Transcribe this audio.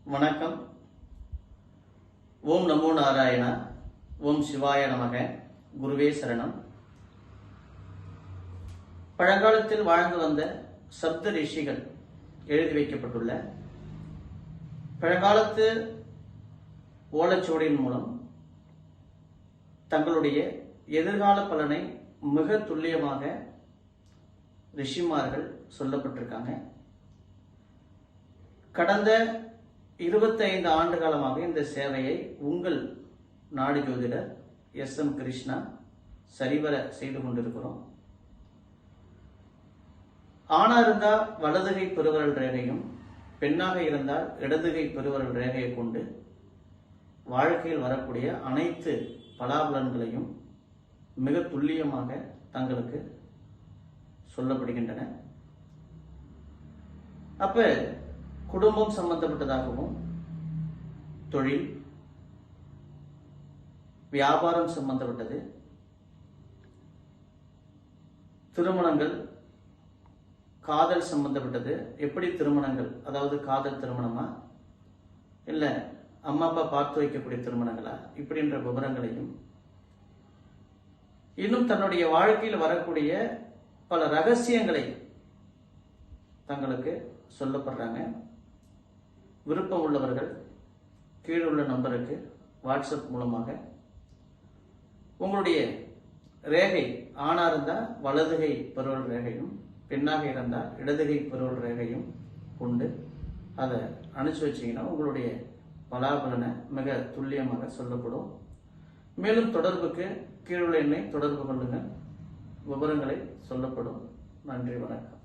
வணக்கம். ஓம் நமோ நாராயணா. ஓம் சிவாய நமக. குருவே சரணம். பழங்காலத்தில் வாழ்ந்து வந்த சப்த ரிஷிகள் எழுதி வைக்கப்பட்டுள்ள பழங்காலத்து ஓலைச்சுவடியின் மூலம் தங்களுடைய எதிர்கால பலனை மிக துல்லியமாக ரிஷிமார்கள் சொல்லப்பட்டிருக்காங்க. கடந்த 25 ஆண்டு காலமாக இந்த சேவையை உங்கள் நாடி ஜோதிடர் SM கிருஷ்ணா சரிவர செய்து கொண்டிருக்கிறோம். ஆணா இருந்தால் வலதுகை பெருவரல் ரேகையும், பெண்ணாக இருந்தால் இடதுகை பெருவரல் ரேகையை கொண்டு வாழ்க்கையில் வரக்கூடிய அனைத்து பலாபலன்களையும் மிக துல்லியமாக தங்களுக்கு சொல்லப்படுகின்றன. அப்ப குடும்பம் சம்பந்தப்பட்டதாகவும், தொழில், வியாபாரம் சம்பந்தப்பட்டது, திருமணங்கள், காதல் சம்பந்தப்பட்டது. எப்படி திருமணங்கள், அதாவது காதல் திருமணமா இல்ல அம்மா அப்பா பார்த்து வைக்கக்கூடிய திருமணங்களா, இப்படின்ற விவரங்களையும், இன்னும் தன்னுடைய வாழ்க்கையில் வரக்கூடிய பல ரகசியங்களை தங்களுக்கு சொல்லப்படுறாங்க. விருப்பம் உள்ளவர்கள் கீழுள்ள நம்பருக்கு வாட்ஸ்அப் மூலமாக உங்களுடைய ரேகை, ஆணா இருந்தால் வலதுகை பெருவல் ரேகையும், பெண்ணாக இருந்தால் இடதுகை பெருவல் ரேகையும் கொண்டு அதை அனுப்பிச்சு வச்சீங்கன்னா உங்களுடைய பலாபலனை மிக துல்லியமாக சொல்லப்படும். மேலும் தொடர்புக்கு கீழுள்ள எண்ணை தொடர்பு கொள்ளுங்கள், விவரங்களை சொல்லப்படும். நன்றி, வணக்கம்.